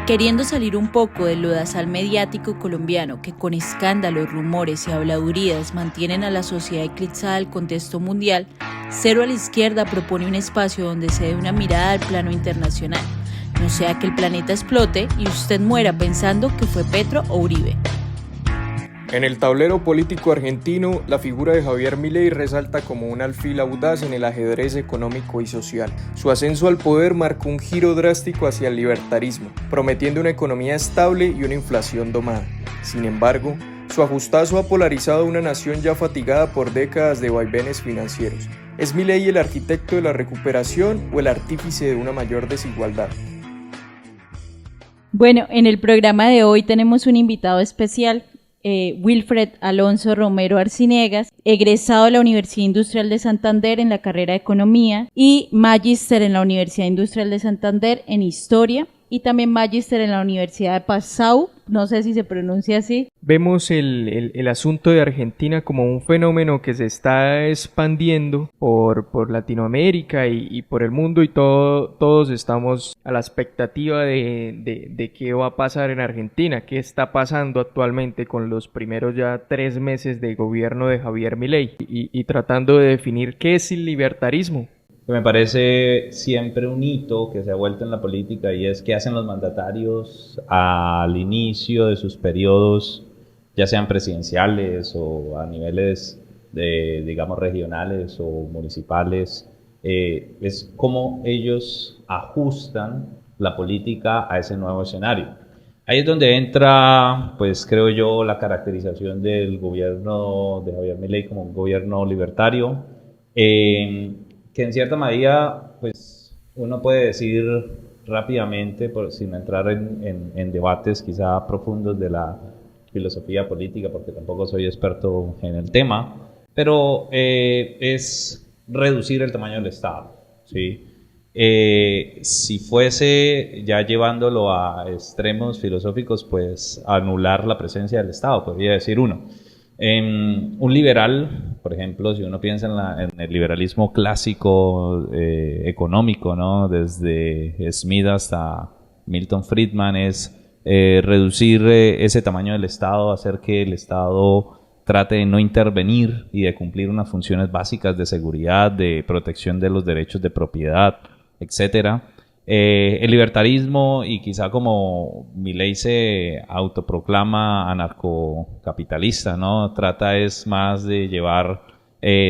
Queriendo salir un poco del lodazal mediático colombiano que con escándalos, rumores y habladurías mantienen a la sociedad eclipsada del contexto mundial, Cero a la Izquierda propone un espacio donde se dé una mirada al plano internacional. No sea que el planeta explote y usted muera pensando que fue Petro o Uribe. En el tablero político argentino, la figura de Javier Milei resalta como un alfil audaz en el ajedrez económico y social. Su ascenso al poder marcó un giro drástico hacia el libertarismo, prometiendo una economía estable y una inflación domada. Sin embargo, su ajustazo ha polarizado a una nación ya fatigada por décadas de vaivenes financieros. ¿Es Milei el arquitecto de la recuperación o el artífice de una mayor desigualdad? Bueno, en el programa de hoy tenemos un invitado especial. Wilfred Alonso Romero Arciniegas, egresado de la Universidad Industrial de Santander en la carrera de Economía y magíster en la Universidad Industrial de Santander en Historia y también magíster en la Universidad de Passau, no sé si se pronuncia así. Vemos el asunto de Argentina como un fenómeno que se está expandiendo por Latinoamérica y por el mundo y todos estamos a la expectativa de qué va a pasar en Argentina, qué está pasando actualmente con los primeros ya 3 meses de gobierno de Javier Milei y tratando de definir qué es el libertarismo. Me parece siempre un hito que se ha vuelto en la política y es qué hacen los mandatarios al inicio de sus periodos, ya sean presidenciales o a niveles digamos regionales o municipales, es cómo ellos ajustan la política a ese nuevo escenario. Ahí es donde entra, pues creo yo, la caracterización del gobierno de Javier Milei como un gobierno libertario, que en cierta medida, pues uno puede decir rápidamente, sin entrar en debates quizá profundos de la filosofía política, porque tampoco soy experto en el tema, pero es reducir el tamaño del Estado, ¿sí? Si fuese ya llevándolo a extremos filosóficos, pues anular la presencia del Estado, podría decir uno. Un liberal, por ejemplo, si uno piensa en el liberalismo clásico económico, ¿no? Desde Smith hasta Milton Friedman, es reducir ese tamaño del Estado, hacer que el Estado trate de no intervenir y de cumplir unas funciones básicas de seguridad, de protección de los derechos de propiedad, etcétera. El libertarismo, y quizá como Milei se autoproclama anarcocapitalista, ¿no? Trata es más de llevar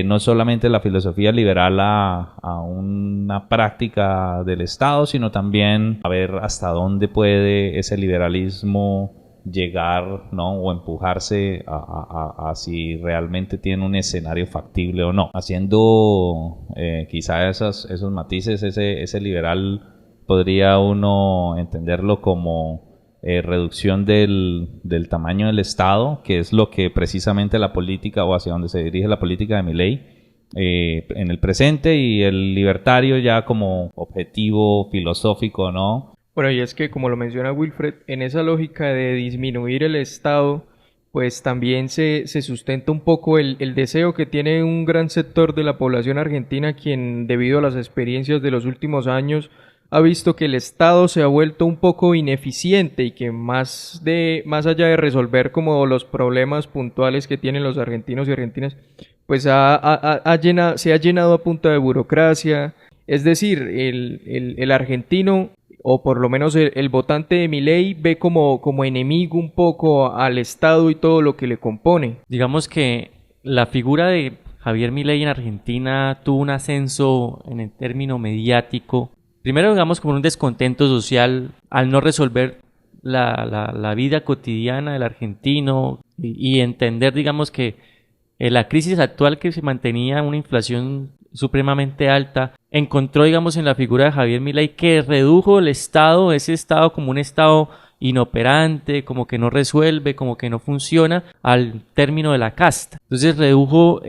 no solamente la filosofía liberal a una práctica del Estado, sino también a ver hasta dónde puede ese liberalismo llegar, ¿no? O empujarse a si realmente tiene un escenario factible o no. Haciendo quizá esos matices, ese liberal podría uno entenderlo como reducción del tamaño del Estado, que es lo que precisamente la política o hacia donde se dirige la política de Milei en el presente, y el libertario ya como objetivo filosófico, ¿no? Bueno, y es que como lo menciona Wilfred, en esa lógica de disminuir el Estado, pues también se sustenta un poco el deseo que tiene un gran sector de la población argentina, quien debido a las experiencias de los últimos años ha visto que el Estado se ha vuelto un poco ineficiente y que más allá de resolver como los problemas puntuales que tienen los argentinos y argentinas, pues se ha llenado a punta de burocracia. Es decir, el argentino, o por lo menos el votante de Milei, ve como enemigo un poco al Estado y todo lo que le compone. Digamos que la figura de Javier Milei en Argentina tuvo un ascenso en el término mediático. Primero, digamos, como un descontento social al no resolver la vida cotidiana del argentino y entender, digamos, que la crisis actual, que se mantenía una inflación supremamente alta, encontró, digamos, en la figura de Javier Milei, que redujo el Estado, ese Estado como un Estado inoperante, como que no resuelve, como que no funciona, al término de la casta. Entonces redujo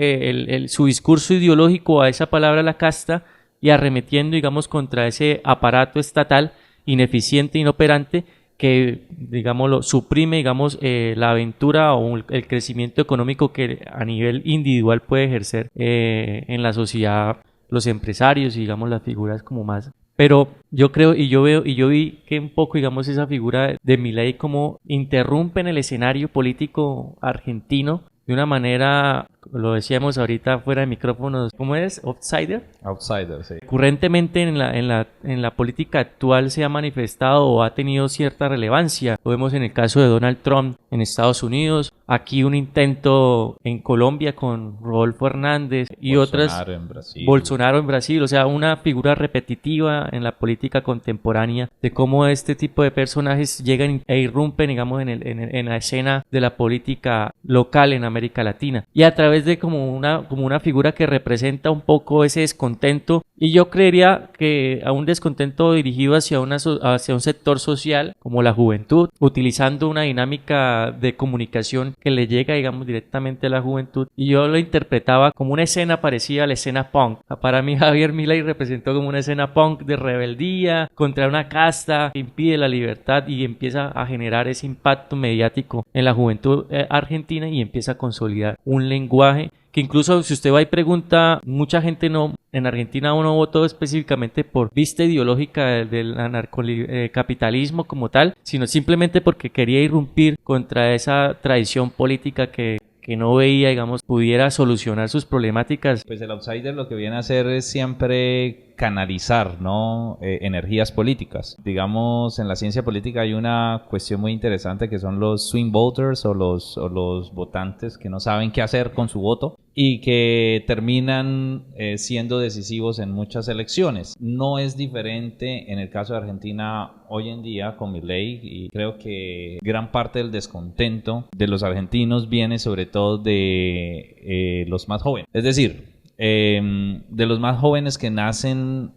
su discurso ideológico a esa palabra, la casta, y arremetiendo, digamos, contra ese aparato estatal ineficiente, inoperante, que, digamos, suprime, digamos, la aventura o el crecimiento económico que a nivel individual puede ejercer en la sociedad los empresarios y, digamos, las figuras como más Pero yo creo y yo vi que un poco, digamos, esa figura de Milei como interrumpe en el escenario político argentino de una manera, lo decíamos ahorita fuera de micrófonos, ¿cómo es? Outsider. Outsider, sí. Recurrentemente en la política actual se ha manifestado o ha tenido cierta relevancia. Lo vemos en el caso de Donald Trump en Estados Unidos, aquí un intento en Colombia con Rodolfo Hernández y Bolsonaro otras. en Brasil. Bolsonaro en Brasil, o sea, una figura repetitiva en la política contemporánea de cómo este tipo de personajes llegan e irrumpen, digamos, en la escena de la política local en América Latina. Y a través de como una figura que representa un poco ese descontento, y yo creería que a un descontento dirigido hacia un sector social como la juventud, utilizando una dinámica de comunicación que le llega, digamos, directamente a la juventud, y yo lo interpretaba como una escena parecida a la escena punk. Para mí Javier Milei representó como una escena punk de rebeldía contra una casta que impide la libertad y empieza a generar ese impacto mediático en la juventud argentina y empieza a consolidar un lenguaje que incluso si usted va y pregunta, mucha gente en Argentina no votó específicamente por vista ideológica del anarcocapitalismo como tal, sino simplemente porque quería irrumpir contra esa tradición política que no veía, digamos, pudiera solucionar sus problemáticas. Pues el outsider lo que viene a hacer es siempre canalizar, ¿no? Energías políticas. Digamos, en la ciencia política hay una cuestión muy interesante que son los swing voters o los votantes que no saben qué hacer con su voto y que terminan siendo decisivos en muchas elecciones. No es diferente en el caso de Argentina hoy en día con Milei, y creo que gran parte del descontento de los argentinos viene sobre todo de los más jóvenes. Es decir, de los más jóvenes que nacen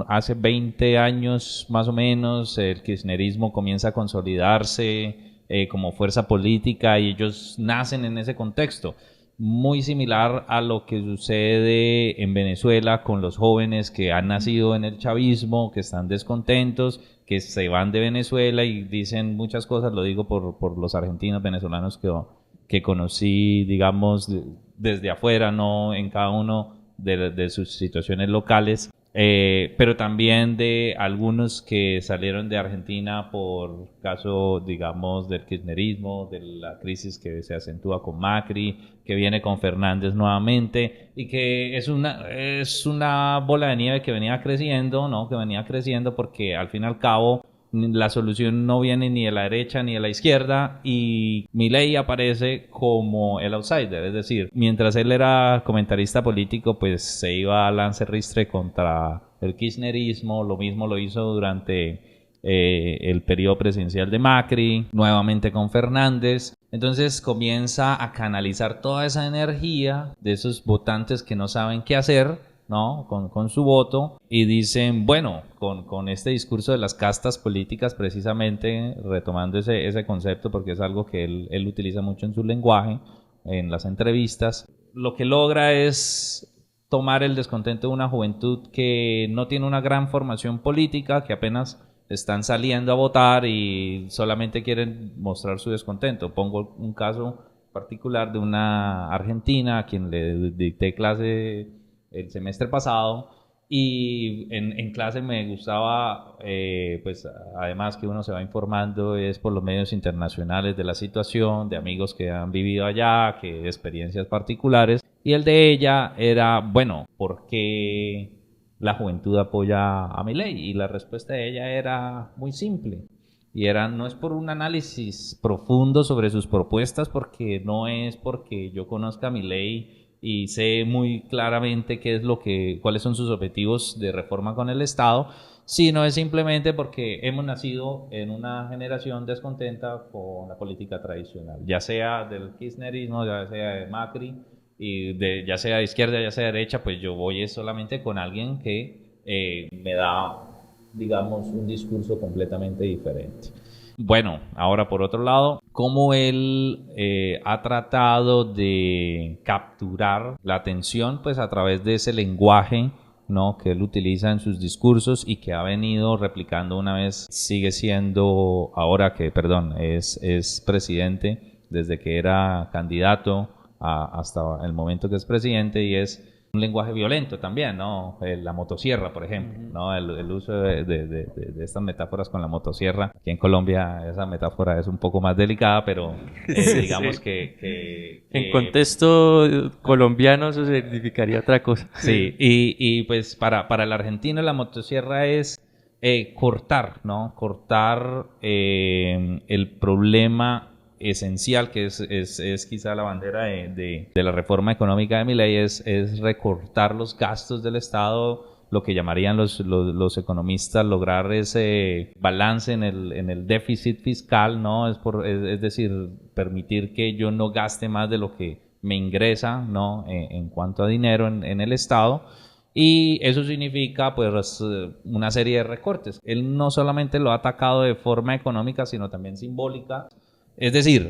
hace 20 años más o menos, el kirchnerismo comienza a consolidarse como fuerza política y ellos nacen en ese contexto. Muy similar a lo que sucede en Venezuela con los jóvenes que han nacido en el chavismo, que están descontentos, que se van de Venezuela y dicen muchas cosas. Lo digo por los argentinos venezolanos que conocí, digamos, desde afuera, no en cada uno de sus situaciones locales, pero también de algunos que salieron de Argentina por caso, digamos, del kirchnerismo, de la crisis que se acentúa con Macri, que viene con Fernández nuevamente, y que es una bola de nieve que venía creciendo, ¿no? Que venía creciendo porque al fin y al cabo la solución no viene ni de la derecha ni de la izquierda, y Milei aparece como el outsider. Es decir, mientras él era comentarista político, pues se iba a lance ristre contra el kirchnerismo. Lo mismo lo hizo durante el periodo presidencial de Macri, nuevamente con Fernández. Entonces comienza a canalizar toda esa energía de esos votantes que no saben qué hacer, ¿no? Con su voto, y dicen, bueno, con este discurso de las castas políticas, precisamente retomando ese concepto, porque es algo que él utiliza mucho en su lenguaje, en las entrevistas, lo que logra es tomar el descontento de una juventud que no tiene una gran formación política, que apenas están saliendo a votar y solamente quieren mostrar su descontento. Pongo un caso particular de una argentina a quien le dicté clase el semestre pasado, y en clase me gustaba, pues además que uno se va informando es por los medios internacionales de la situación, de amigos que han vivido allá, que experiencias particulares, y el de ella era, bueno, ¿por qué la juventud apoya a Milei? Y la respuesta de ella era muy simple, y no es por un análisis profundo sobre sus propuestas, porque no es porque yo conozca a Milei y sé muy claramente cuáles son sus objetivos de reforma con el Estado, sino es simplemente porque hemos nacido en una generación descontenta con la política tradicional, ya sea del kirchnerismo, ya sea de Macri, y ya sea de izquierda, ya sea de derecha. Pues yo voy solamente con alguien que me da, digamos, un discurso completamente diferente. Bueno, ahora por otro lado, cómo él ha tratado de capturar la atención, pues a través de ese lenguaje, ¿no?, que él utiliza en sus discursos y que ha venido replicando una vez, sigue siendo, ahora que, es presidente, desde que era candidato hasta el momento que es presidente, y es un lenguaje violento también, ¿no? La motosierra, por ejemplo, ¿no? El uso de estas metáforas con la motosierra. Aquí en Colombia esa metáfora es un poco más delicada, pero digamos que en contexto colombiano eso significaría otra cosa. Sí, y pues para el argentino la motosierra es cortar, ¿no? Cortar el problema esencial que es quizá la bandera de la reforma económica de Milei, es recortar los gastos del Estado, lo que llamarían los economistas lograr ese balance en el déficit fiscal, ¿no? Es decir, permitir que yo no gaste más de lo que me ingresa, ¿no? En cuanto a dinero en el Estado. Y eso significa pues una serie de recortes. Él no solamente lo ha atacado de forma económica, sino también simbólica. Es decir,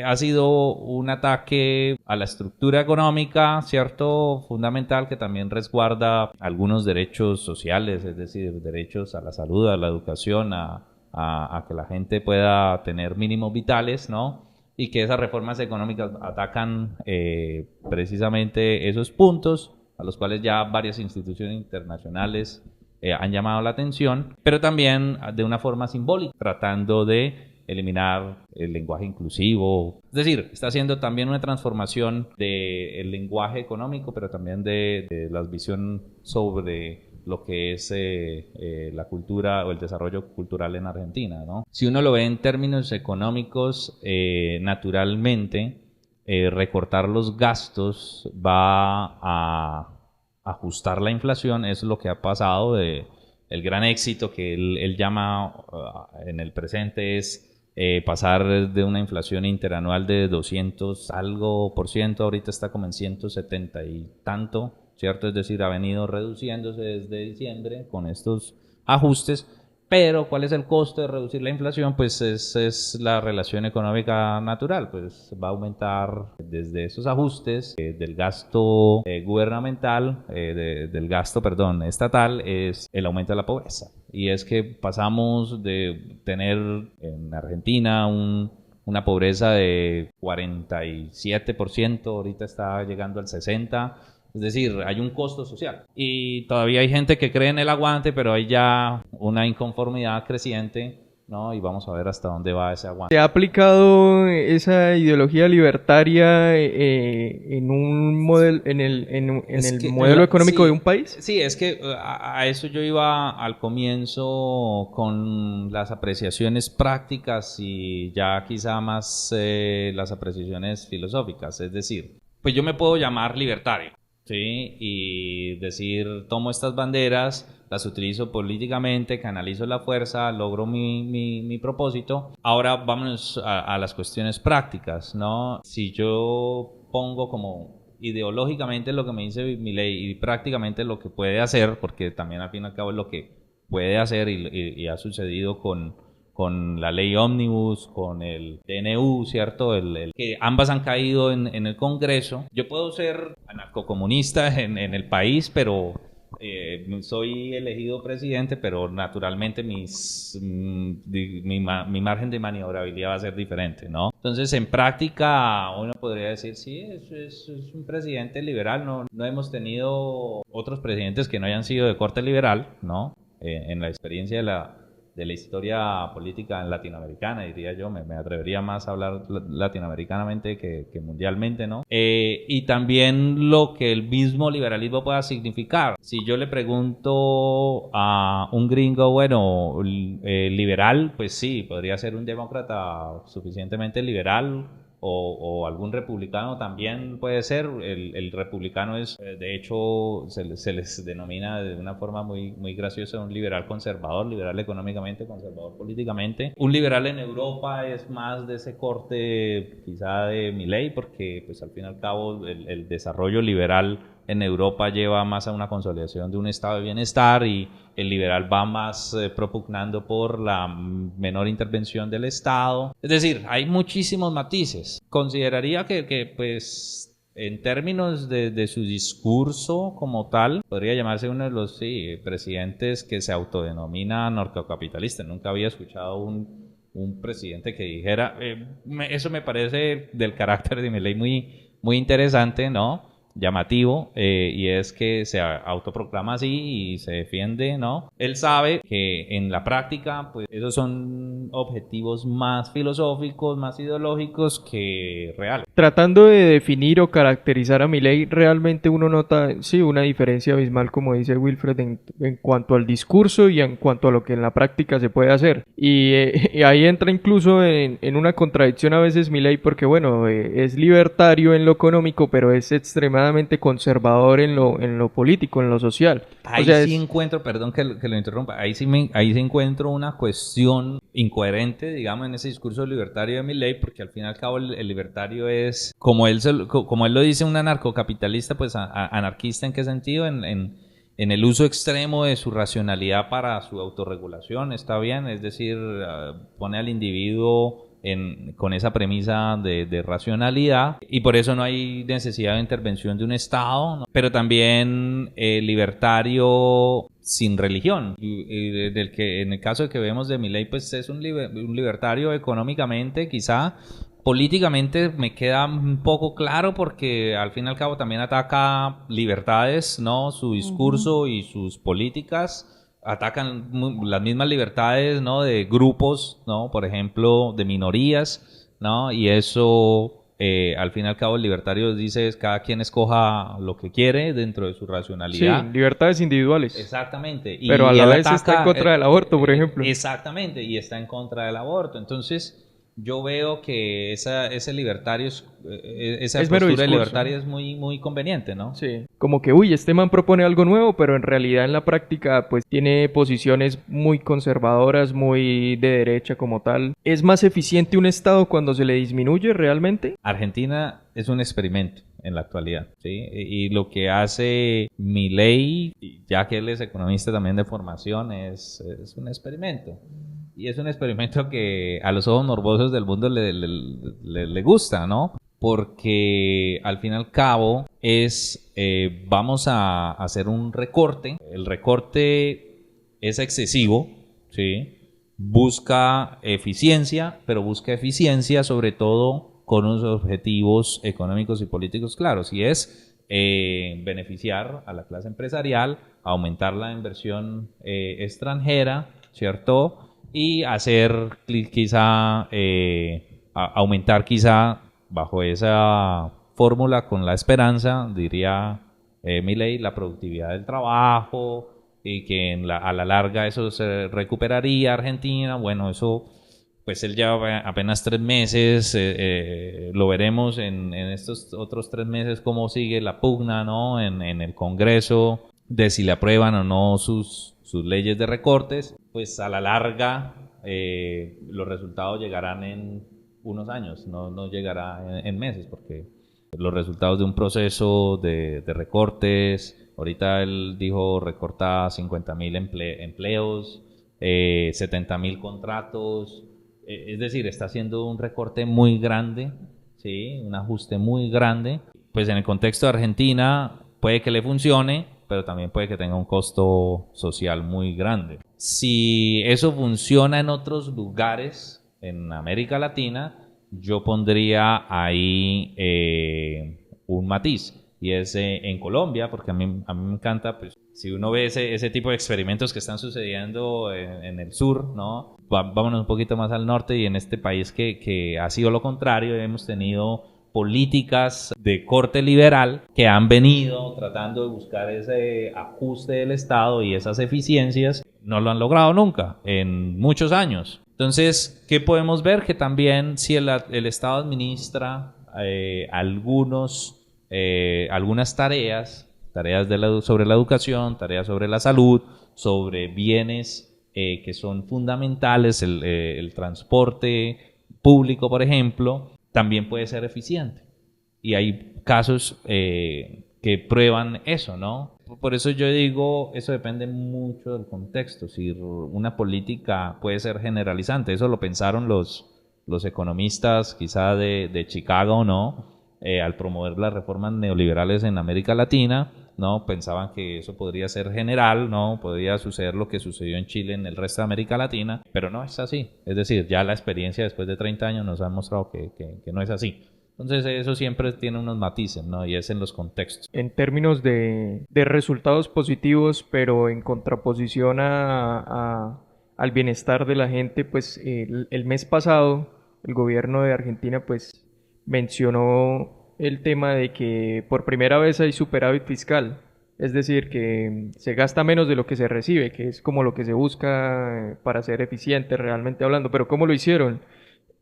ha sido un ataque a la estructura económica, ¿cierto? Fundamental, que también resguarda algunos derechos sociales, es decir, derechos a la salud, a la educación, a que la gente pueda tener mínimos vitales, ¿no? Y que esas reformas económicas atacan precisamente esos puntos a los cuales ya varias instituciones internacionales han llamado la atención, pero también de una forma simbólica, tratando de eliminar el lenguaje inclusivo. Es decir, está haciendo también una transformación del lenguaje económico, pero también de la visión sobre lo que es la cultura o el desarrollo cultural en Argentina, ¿no? Si uno lo ve en términos económicos, naturalmente, recortar los gastos va a ajustar la inflación. Eso es lo que ha pasado. El gran éxito que él llama en el presente es pasar de una inflación interanual de 200 algo por ciento, ahorita está como en 170 y tanto, ¿cierto? Es decir, ha venido reduciéndose desde diciembre con estos ajustes. Pero, ¿cuál es el costo de reducir la inflación? Pues es la relación económica natural, pues va a aumentar desde esos ajustes del gasto gubernamental, del gasto, perdón, estatal, es el aumento de la pobreza. Y es que pasamos de tener en Argentina una pobreza de 47%, ahorita está llegando al 60%. Es decir, hay un costo social y todavía hay gente que cree en el aguante, pero hay ya una inconformidad creciente, ¿no? Y vamos a ver hasta dónde va ese aguante. ¿Se ha aplicado esa ideología libertaria en un modelo, en el modelo económico de un país? Sí, es que a eso yo iba al comienzo con las apreciaciones prácticas y ya quizá más las apreciaciones filosóficas. Es decir, pues yo me puedo llamar libertario. Sí, y decir, tomo estas banderas, las utilizo políticamente, canalizo la fuerza, logro mi propósito. Ahora vámonos a las cuestiones prácticas, ¿no? Si yo pongo como ideológicamente lo que me dice Milei y prácticamente lo que puede hacer, porque también al fin y al cabo es lo que puede hacer y ha sucedido con la ley Ómnibus, con el DNU, ¿cierto? Que ambas han caído en el Congreso. Yo puedo ser anarcocomunista en el país, pero soy elegido presidente, pero naturalmente mi margen de maniobrabilidad va a ser diferente, ¿no? Entonces, en práctica, uno podría decir, sí, es un presidente liberal. No hemos tenido otros presidentes que no hayan sido de corte liberal, ¿no? En la experiencia de la historia política en latinoamericana, diría yo, me atrevería más a hablar latinoamericanamente que mundialmente, ¿no? Y también lo que el mismo liberalismo pueda significar. Si yo le pregunto a un gringo, bueno, liberal, pues sí, podría ser un demócrata suficientemente liberal, o algún republicano también puede ser. El republicano es, de hecho, se les denomina de una forma muy graciosa un liberal conservador, liberal económicamente, conservador políticamente. Un liberal en Europa es más de ese corte quizá de Milei, porque pues al fin y al cabo el desarrollo liberal en Europa lleva más a una consolidación de un estado de bienestar, y el liberal va más propugnando por la menor intervención del Estado. Es decir, hay muchísimos matices. Consideraría que pues en términos de su discurso como tal, podría llamarse uno de los presidentes que se autodenomina anarcocapitalista. Nunca había escuchado un presidente que dijera, eso me parece del carácter de Milei muy interesante, ¿no? llamativo, y es que se autoproclama así y se defiende, ¿no? Él sabe que en la práctica, pues esos son objetivos más filosóficos, más ideológicos que reales. Tratando de definir o caracterizar a Milei, realmente uno nota, sí, una diferencia abismal, como dice Wilfred, en cuanto al discurso y en cuanto a lo que en la práctica se puede hacer. Y ahí entra incluso en una contradicción a veces Milei, porque bueno, es libertario en lo económico, pero es extremadamente conservador en lo político, en lo social. Ahí O sea, sí encuentro, perdón que lo interrumpa, ahí sí encuentro una cuestión incoherente, digamos, en ese discurso libertario de Milei, porque al fin y al cabo el libertario es, como él lo dice, un anarcocapitalista, pues anarquista ¿en qué sentido? En el uso extremo de su racionalidad para su autorregulación, está bien, es decir, pone al individuo con esa premisa de racionalidad, y por eso no hay necesidad de intervención de un Estado, ¿no? Pero también libertario sin religión, y del que en el caso de que vemos de Milei, pues es un libertario económicamente, quizá. Políticamente me queda un poco claro porque al fin y al cabo también ataca libertades, ¿no? Su discurso y sus políticas atacan las mismas libertades, ¿no? De grupos, ¿no? Por ejemplo, de minorías, ¿no? Y eso, al fin y al cabo, el libertario dice es cada quien escoja lo que quiere dentro de su racionalidad. sí, libertades individuales. Exactamente. Pero a la vez está en contra del aborto, por ejemplo. Exactamente, y está en contra del aborto. Entonces, yo veo que ese libertario, esa Es mero postura discurso, libertaria ¿no? es muy conveniente, ¿no? Sí, como que, uy, este man propone algo nuevo, pero en realidad en la práctica, pues tiene posiciones muy conservadoras, muy de derecha como tal. ¿Es más eficiente un Estado cuando se le disminuye realmente? Argentina es un experimento en la actualidad, ¿sí? Y lo que hace Milei, ya que él es economista también de formación, es un experimento. Y es un experimento que a los ojos morbosos del mundo le gusta, ¿no? Porque al fin y al cabo vamos a hacer un recorte. El recorte es excesivo, ¿sí? Busca eficiencia, pero busca eficiencia sobre todo con unos objetivos económicos y políticos claros. Y es beneficiar a la clase empresarial, aumentar la inversión extranjera, ¿cierto? Y hacer quizá, aumentar quizá bajo esa fórmula con la esperanza, diría Milei, la productividad del trabajo y que a la larga eso se recuperaría Argentina. Bueno, eso pues él lleva apenas 3 meses, lo veremos en estos otros 3 meses cómo sigue la pugna, ¿no? En el Congreso de si le aprueban o no sus leyes de recortes. Pues a la larga los resultados llegarán en unos años, no llegará en meses, porque los resultados de un proceso de recortes, ahorita él dijo recorta 50,000 empleos, 70,000 contratos, es decir, está haciendo un recorte muy grande, ¿sí? Un ajuste muy grande. Pues en el contexto de Argentina puede que le funcione, pero también puede que tenga un costo social muy grande. Si eso funciona en otros lugares, en América Latina, yo pondría ahí un matiz, y es en Colombia, porque a mí me encanta, pues, si uno ve ese tipo de experimentos que están sucediendo en el sur, ¿no? Vámonos un poquito más al norte, y en este país que ha sido lo contrario, hemos tenido políticas de corte liberal que han venido tratando de buscar ese ajuste del Estado y esas eficiencias, no lo han logrado nunca en muchos años. Entonces, ¿qué podemos ver? Que también si el Estado administra algunas tareas sobre la educación, tareas sobre la salud, sobre bienes que son fundamentales, el transporte público, por ejemplo, también puede ser eficiente. Y hay casos que prueban eso, ¿no? Por eso yo digo, eso depende mucho del contexto. Si una política puede ser generalizante, eso lo pensaron los economistas quizá de Chicago, ¿no? Al promover las reformas neoliberales en América Latina, ¿no? Pensaban que eso podría ser general, ¿no? Podría suceder lo que sucedió en Chile en el resto de América Latina, pero no es así. Es decir, ya la experiencia después de 30 años nos ha mostrado que no es así. Entonces eso siempre tiene unos matices, ¿no? Y es en los contextos. En términos de resultados positivos, pero en contraposición al bienestar de la gente, pues el mes pasado el gobierno de Argentina pues mencionó el tema de que por primera vez hay superávit fiscal, es decir, que se gasta menos de lo que se recibe, que es como lo que se busca para ser eficiente realmente hablando, pero ¿cómo lo hicieron?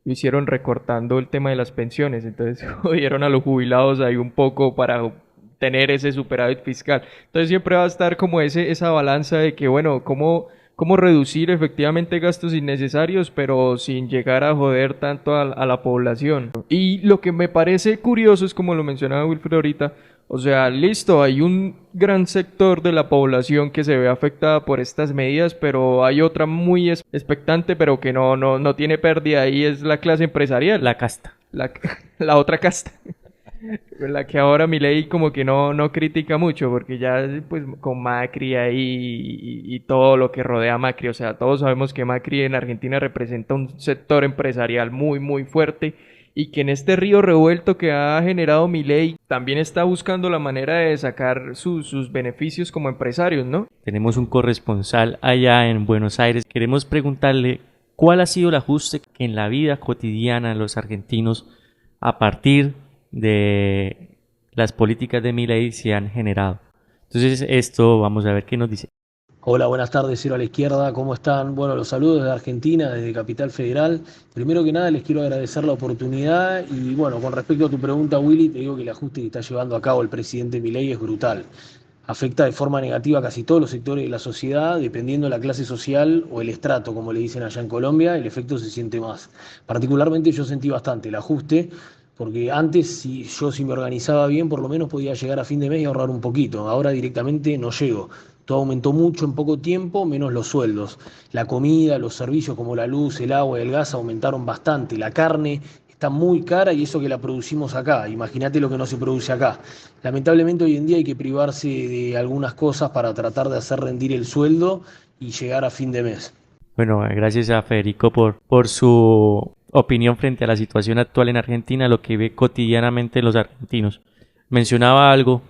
Lo hicieron recortando el tema de las pensiones, entonces jodieron a los jubilados ahí un poco para tener ese superávit fiscal. Entonces siempre va a estar como esa balanza de que, bueno, cómo reducir efectivamente gastos innecesarios, pero sin llegar a joder tanto a la población. Y lo que me parece curioso es, como lo mencionaba Wilfred ahorita, o sea, listo, hay un gran sector de la población que se ve afectada por estas medidas, pero hay otra muy expectante, pero que no tiene pérdida, y es la clase empresarial. La casta. La otra casta. La que ahora Milei como que no critica mucho, porque ya pues con Macri ahí y todo lo que rodea a Macri, o sea, todos sabemos que Macri en Argentina representa un sector empresarial muy fuerte, y que en este río revuelto que ha generado Milei también está buscando la manera de sacar sus beneficios como empresarios, ¿no? Tenemos un corresponsal allá en Buenos Aires. Queremos preguntarle cuál ha sido el ajuste que en la vida cotidiana de los argentinos a partir de las políticas de Milei se han generado. Entonces esto vamos a ver qué nos dice. Hola, buenas tardes, Cero a la Izquierda, ¿cómo están? Bueno, los saludos desde Argentina, desde Capital Federal. Primero que nada les quiero agradecer la oportunidad y bueno, con respecto a tu pregunta, Willy, te digo que el ajuste que está llevando a cabo el presidente Milei es brutal. Afecta de forma negativa a casi todos los sectores de la sociedad, dependiendo de la clase social o el estrato, como le dicen allá en Colombia, el efecto se siente más. Particularmente yo sentí bastante el ajuste, porque antes si me organizaba bien, por lo menos podía llegar a fin de mes y ahorrar un poquito. Ahora directamente no llego. Todo aumentó mucho en poco tiempo, menos los sueldos. La comida, los servicios como la luz, el agua y el gas aumentaron bastante. La carne está muy cara y eso que la producimos acá. Imagínate lo que no se produce acá. Lamentablemente hoy en día hay que privarse de algunas cosas para tratar de hacer rendir el sueldo y llegar a fin de mes. Bueno, gracias a Federico por su opinión frente a la situación actual en Argentina, lo que ve cotidianamente los argentinos. Mencionaba algo,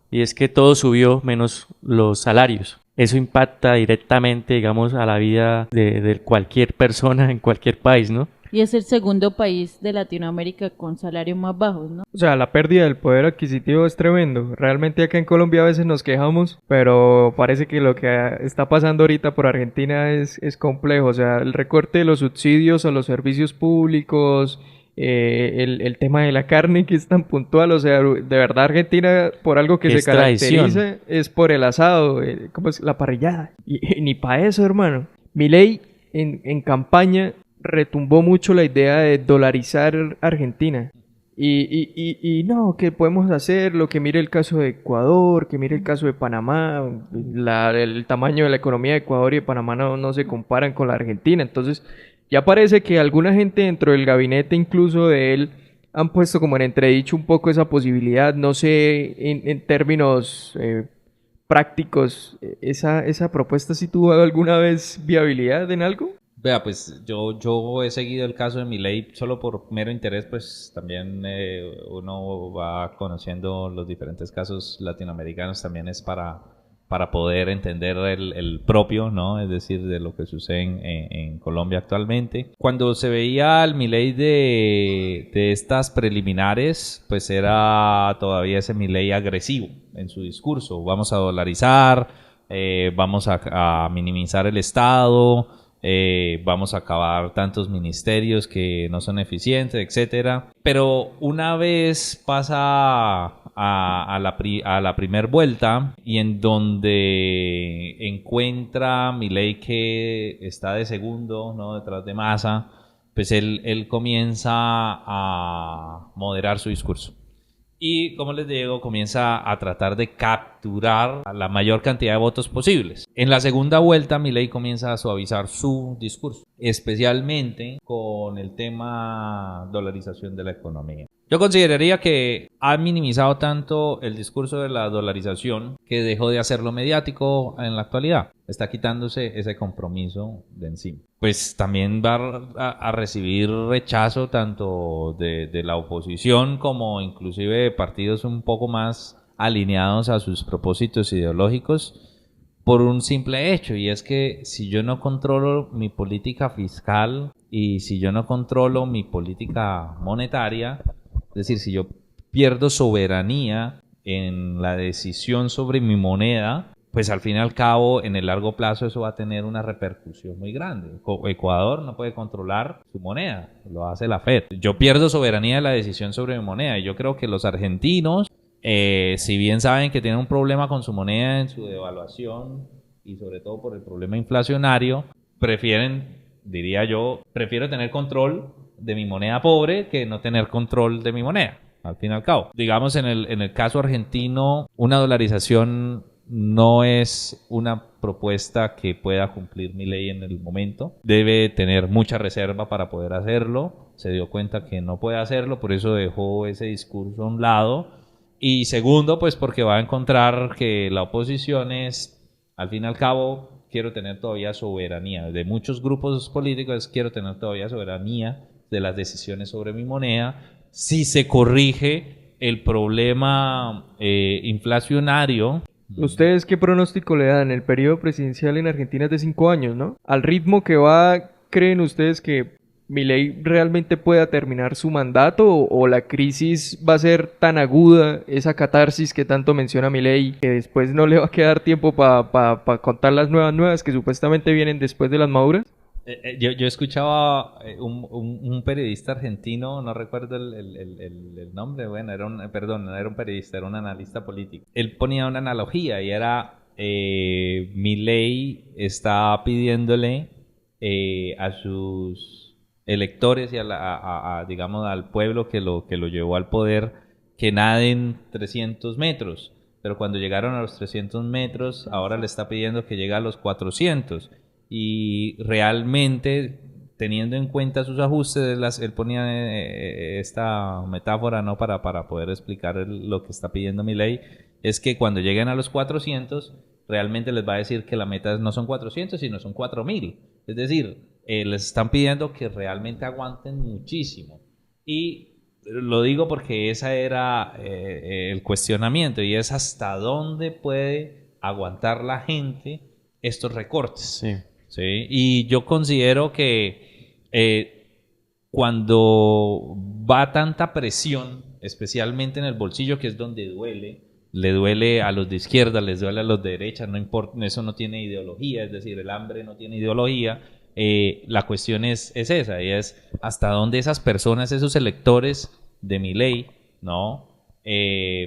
y es que todo subió menos los salarios. Eso impacta directamente, digamos, a la vida de cualquier persona en cualquier país, ¿no? Y es el segundo país de Latinoamérica con salarios más bajos, ¿no? O sea, la pérdida del poder adquisitivo es tremendo. Realmente acá en Colombia a veces nos quejamos, pero parece que lo que está pasando ahorita por Argentina es complejo. O sea, el recorte de los subsidios a los servicios públicos, el tema de la carne que es tan puntual. O sea, de verdad Argentina, por algo que Es se caracteriza, tradición. es por el asado, ¿cómo es? La parrillada. Y ni para eso, hermano. Milei en campaña retumbó mucho la idea de dolarizar Argentina. Y no, que podemos hacer lo que mire el caso de Ecuador, que mire el caso de Panamá. El tamaño de la economía de Ecuador y de Panamá no se comparan con la Argentina. Entonces, ya parece que alguna gente dentro del gabinete, incluso de él, han puesto como en entredicho un poco esa posibilidad. No sé, en términos prácticos, esa propuesta sí tuvo alguna vez viabilidad en algo. Vea, pues yo he seguido el caso de Milei solo por mero interés, pues también uno va conociendo los diferentes casos latinoamericanos, también es para poder entender el propio, ¿no? Es decir, de lo que sucede en Colombia actualmente. Cuando se veía al Milei de estas preliminares, pues era todavía ese Milei agresivo en su discurso. Vamos a dolarizar, vamos a minimizar el Estado, vamos a acabar tantos ministerios que no son eficientes, etcétera. Pero una vez pasa a la primer vuelta y en donde encuentra Milei que está de segundo, ¿no? Detrás de Massa, pues él comienza a moderar su discurso. Y, como les digo, comienza a tratar de capturar a la mayor cantidad de votos posibles. En la segunda vuelta, Milei comienza a suavizar su discurso, especialmente con el tema dolarización de la economía. Yo consideraría que ha minimizado tanto el discurso de la dolarización que dejó de hacerlo mediático en la actualidad. Está quitándose ese compromiso de encima. Pues también va a recibir rechazo tanto de la oposición como inclusive de partidos un poco más alineados a sus propósitos ideológicos por un simple hecho, y es que si yo no controlo mi política fiscal y si yo no controlo mi política monetaria, es decir, si yo pierdo soberanía en la decisión sobre mi moneda, pues al fin y al cabo, en el largo plazo eso va a tener una repercusión muy grande. Ecuador no puede controlar su moneda, lo hace la Fed. Yo pierdo soberanía de la decisión sobre mi moneda, y yo creo que los argentinos, si bien saben que tienen un problema con su moneda en su devaluación y sobre todo por el problema inflacionario, prefieren, diría yo, prefiero tener control de mi moneda pobre que no tener control de mi moneda, al fin y al cabo. Digamos, en el caso argentino, una dolarización no es una propuesta que pueda cumplir Milei en el momento. Debe tener mucha reserva para poder hacerlo. Se dio cuenta que no puede hacerlo, por eso dejó ese discurso a un lado. Y segundo, pues porque va a encontrar que la oposición es, al fin y al cabo, quiero tener todavía soberanía. De muchos grupos políticos quiero tener todavía soberanía de las decisiones sobre mi moneda. Si se corrige el problema inflacionario. ¿Ustedes qué pronóstico le dan? El periodo presidencial en Argentina es de 5 años, ¿no? Al ritmo que va, ¿creen ustedes que Milei realmente pueda terminar su mandato o la crisis va a ser tan aguda, esa catarsis que tanto menciona Milei, que después no le va a quedar tiempo para contar las nuevas que supuestamente vienen después de las maduras? Yo escuchaba un periodista argentino, no recuerdo el nombre, bueno, perdón, no era un periodista, era un analista político. Él ponía una analogía y era, Milei está pidiéndole a sus electores y digamos, al pueblo que lo llevó al poder, que naden 300 metros. Pero cuando llegaron a los 300 metros, ahora le está pidiendo que llegue a los 400. Y realmente, teniendo en cuenta sus ajustes, él ponía esta metáfora, ¿no?, para poder explicar lo que está pidiendo Milei, es que cuando lleguen a los 400, realmente les va a decir que la meta no son 400, sino son 4000. Es decir, les están pidiendo que realmente aguanten muchísimo. Y lo digo porque ese era el cuestionamiento, y es hasta dónde puede aguantar la gente estos recortes. Sí. ¿Sí? Y yo considero que cuando va tanta presión, especialmente en el bolsillo, que es donde duele, le duele a los de izquierda, les duele a los de derecha, no importa, eso no tiene ideología, es decir, el hambre no tiene ideología. La cuestión es esa, y es hasta dónde esas personas, esos electores de Milei, ¿no?,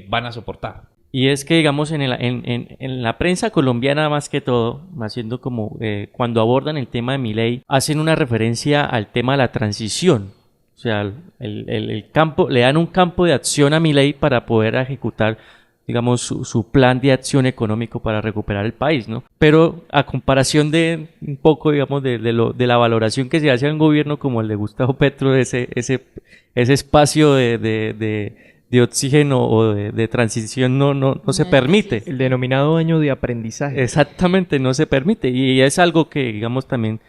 van a soportar. Y es que, digamos, en la prensa colombiana, más que todo, haciendo como cuando abordan el tema de Milei, hacen una referencia al tema de la transición. O sea, el campo, le dan un campo de acción a Milei para poder ejecutar, digamos, su plan de acción económico para recuperar el país, ¿no? Pero a comparación de un poco, digamos, de la valoración que se hace a un gobierno como el de Gustavo Petro, ese espacio de oxígeno o de transición no se permite. El denominado año de aprendizaje. Exactamente, no se permite. Y es algo que, digamos, también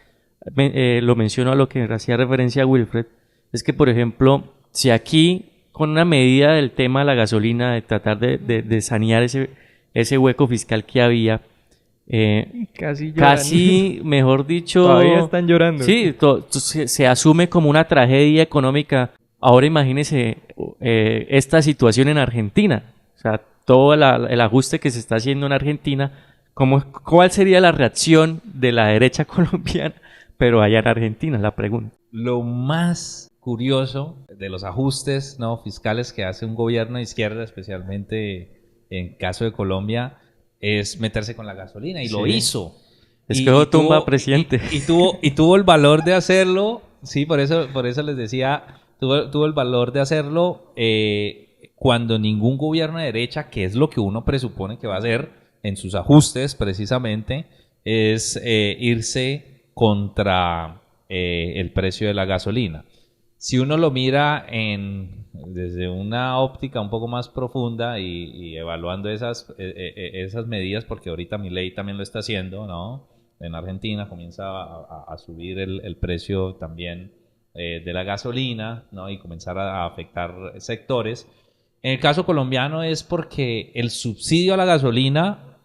lo menciono a lo que hacía referencia a Wilfred, es que, por ejemplo, si aquí, con una medida del tema de la gasolina, de tratar de sanear ese hueco fiscal que había, casi, mejor dicho... Todavía están llorando. Sí, se asume como una tragedia económica. Ahora imagínese esta situación en Argentina, o sea, todo el ajuste que se está haciendo en Argentina, ¿cuál sería la reacción de la derecha colombiana, pero allá en Argentina? La pregunta. Lo más curioso de los ajustes, ¿no?, fiscales que hace un gobierno de izquierda, especialmente en caso de Colombia, es meterse con la gasolina, y sí, lo hizo. Es que tumba presidente. Y tuvo el valor de hacerlo, sí, por eso les decía... Tuvo el valor de hacerlo cuando ningún gobierno de derecha, que es lo que uno presupone que va a hacer en sus ajustes precisamente, es irse contra el precio de la gasolina. Si uno lo mira desde una óptica un poco más profunda y evaluando esas medidas, porque ahorita Milei también lo está haciendo, ¿no? En Argentina comienza a subir el precio también de la gasolina, ¿no? Y comenzar a afectar sectores. En el caso colombiano es porque el subsidio a la gasolina,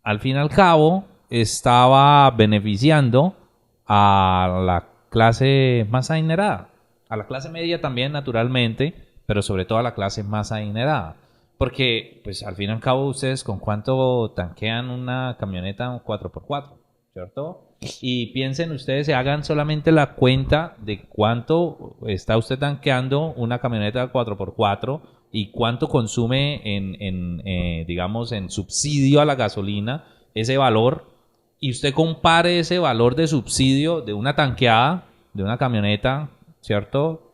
al fin y al cabo, estaba beneficiando a la clase más adinerada. A la clase media también, naturalmente, pero sobre todo a la clase más adinerada. Porque, pues, al fin y al cabo, ustedes con cuánto tanquean una camioneta 4x4, ¿cierto? Y piensen ustedes, se hagan solamente la cuenta de cuánto está usted tanqueando una camioneta 4x4 y cuánto consume digamos, en subsidio a la gasolina, ese valor, y usted compare ese valor de subsidio de una tanqueada, de una camioneta, ¿cierto?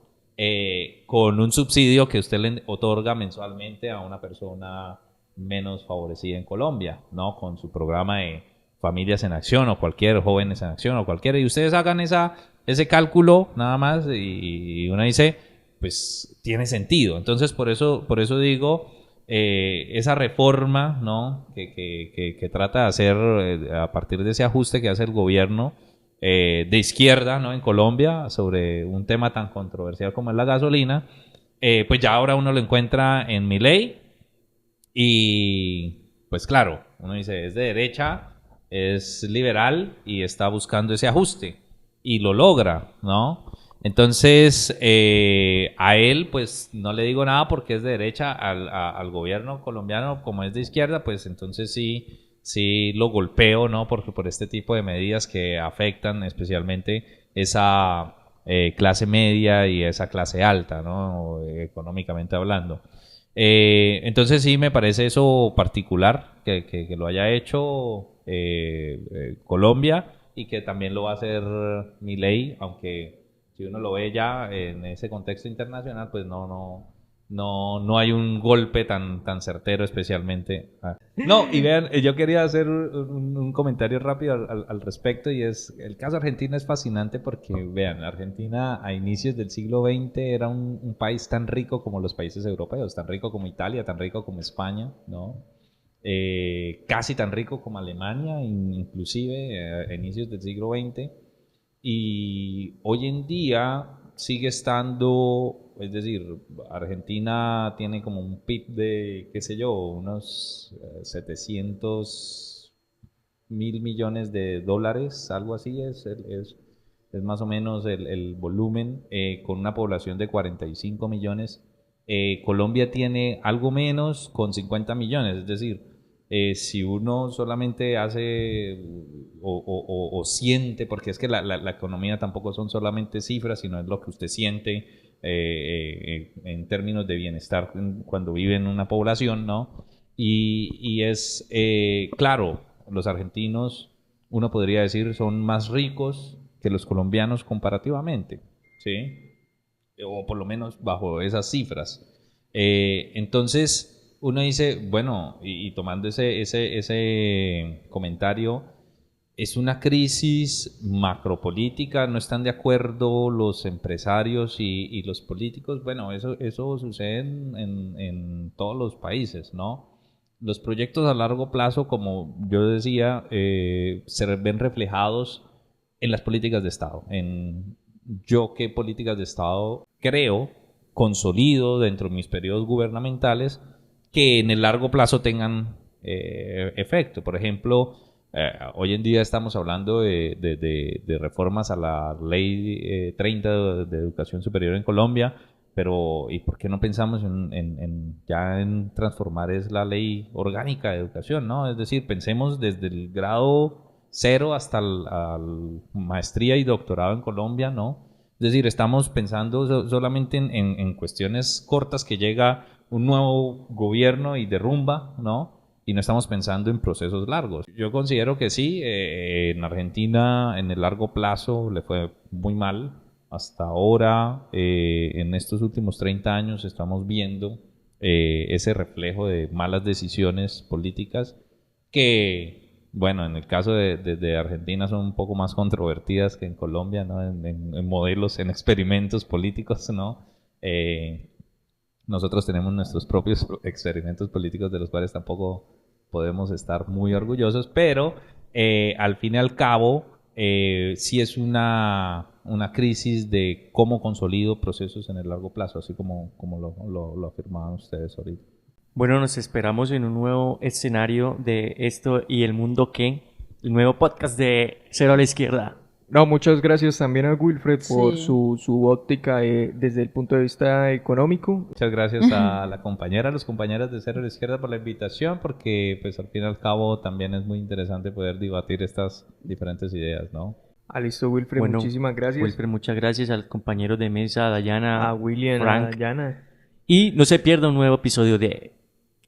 Con un subsidio que usted le otorga mensualmente a una persona menos favorecida en Colombia, ¿no? Con su programa de Familias en Acción o cualquier Jóvenes en Acción o cualquiera, y ustedes hagan ese cálculo nada más y uno dice, pues tiene sentido. Entonces por eso digo, esa reforma, ¿no? que trata de hacer a partir de ese ajuste que hace el gobierno de izquierda, ¿no? En Colombia sobre un tema tan controversial como es la gasolina, pues ya ahora uno lo encuentra en Milei y pues claro, uno dice es de derecha, es liberal y está buscando ese ajuste y lo logra, ¿no? Entonces a él pues no le digo nada porque es de derecha, al gobierno colombiano como es de izquierda, pues entonces sí lo golpeo, ¿no? Por este tipo de medidas que afectan especialmente esa clase media y esa clase alta, ¿no? Económicamente hablando. Entonces sí me parece eso particular que lo haya hecho Colombia y que también lo va a hacer Milei, aunque si uno lo ve ya en ese contexto internacional, pues no hay un golpe tan certero especialmente. No, y vean, yo quería hacer un comentario rápido al respecto, y es, el caso Argentina es fascinante porque, vean, Argentina a inicios del siglo XX era un país tan rico como los países europeos, tan rico como Italia, tan rico como España, ¿no? Casi tan rico como Alemania, inclusive a inicios del siglo XX, y hoy en día sigue estando, es decir, Argentina tiene como un PIB de, qué sé yo, unos 700 mil millones de dólares, algo así es más o menos el volumen, con una población de 45 millones. Colombia tiene algo menos con 50 millones, es decir, si uno solamente hace o siente, porque es que la economía tampoco son solamente cifras, sino es lo que usted siente en términos de bienestar cuando vive en una población, ¿no? Y es, claro, los argentinos, uno podría decir, son más ricos que los colombianos comparativamente, ¿sí? O por lo menos bajo esas cifras. Entonces uno dice, bueno, y tomando ese comentario, es una crisis macropolítica, no están de acuerdo los empresarios y los políticos. Bueno, eso sucede en todos los países, ¿no? Los proyectos a largo plazo, como yo decía, se ven reflejados en las políticas de Estado, en yo qué políticas de Estado creo, consolido dentro de mis periodos gubernamentales, que en el largo plazo tengan efecto. Por ejemplo, hoy en día estamos hablando de reformas a la Ley 30 de Educación Superior en Colombia, pero ¿y por qué no pensamos ya en transformar la Ley Orgánica de Educación, ¿no? Es decir, pensemos desde el grado 0 hasta la maestría y doctorado en Colombia, ¿no? Es decir, estamos pensando solamente en cuestiones cortas que llega un nuevo gobierno y derrumba, ¿no? Y no estamos pensando en procesos largos. Yo considero que sí, en Argentina en el largo plazo le fue muy mal. Hasta ahora, en estos últimos 30 años, estamos viendo ese reflejo de malas decisiones políticas que bueno, en el caso de Argentina son un poco más controvertidas que en Colombia, ¿no? En modelos, en experimentos políticos, ¿no? Nosotros tenemos nuestros propios experimentos políticos de los cuales tampoco podemos estar muy orgullosos, pero al fin y al cabo sí es una crisis de cómo consolido procesos en el largo plazo, así como lo afirmaban ustedes ahorita. Bueno, nos esperamos en un nuevo escenario de esto y el mundo que, el nuevo podcast de Cero a la Izquierda. No, muchas gracias también a Wilfred por Sí. su óptica desde el punto de vista económico. Muchas gracias a la compañera, a los compañeros de Cero a la Izquierda por la invitación, porque pues al fin y al cabo también es muy interesante poder debatir estas diferentes ideas, ¿no? Listo, Wilfred, Bueno, muchísimas gracias. Wilfred, muchas gracias al compañero de mesa, Dayana, A William, Frank. a Dayana. Y no se pierda un nuevo episodio de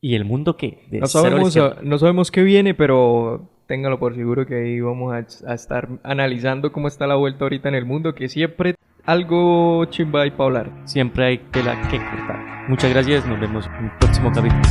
¿Y el mundo qué? De No Cero a la Izquierda. no sabemos qué viene, pero téngalo por seguro que ahí vamos a estar analizando cómo está la vuelta ahorita en el mundo, que siempre algo chimba hay para hablar. Siempre hay tela que cortar. Muchas gracias, nos vemos en el próximo capítulo.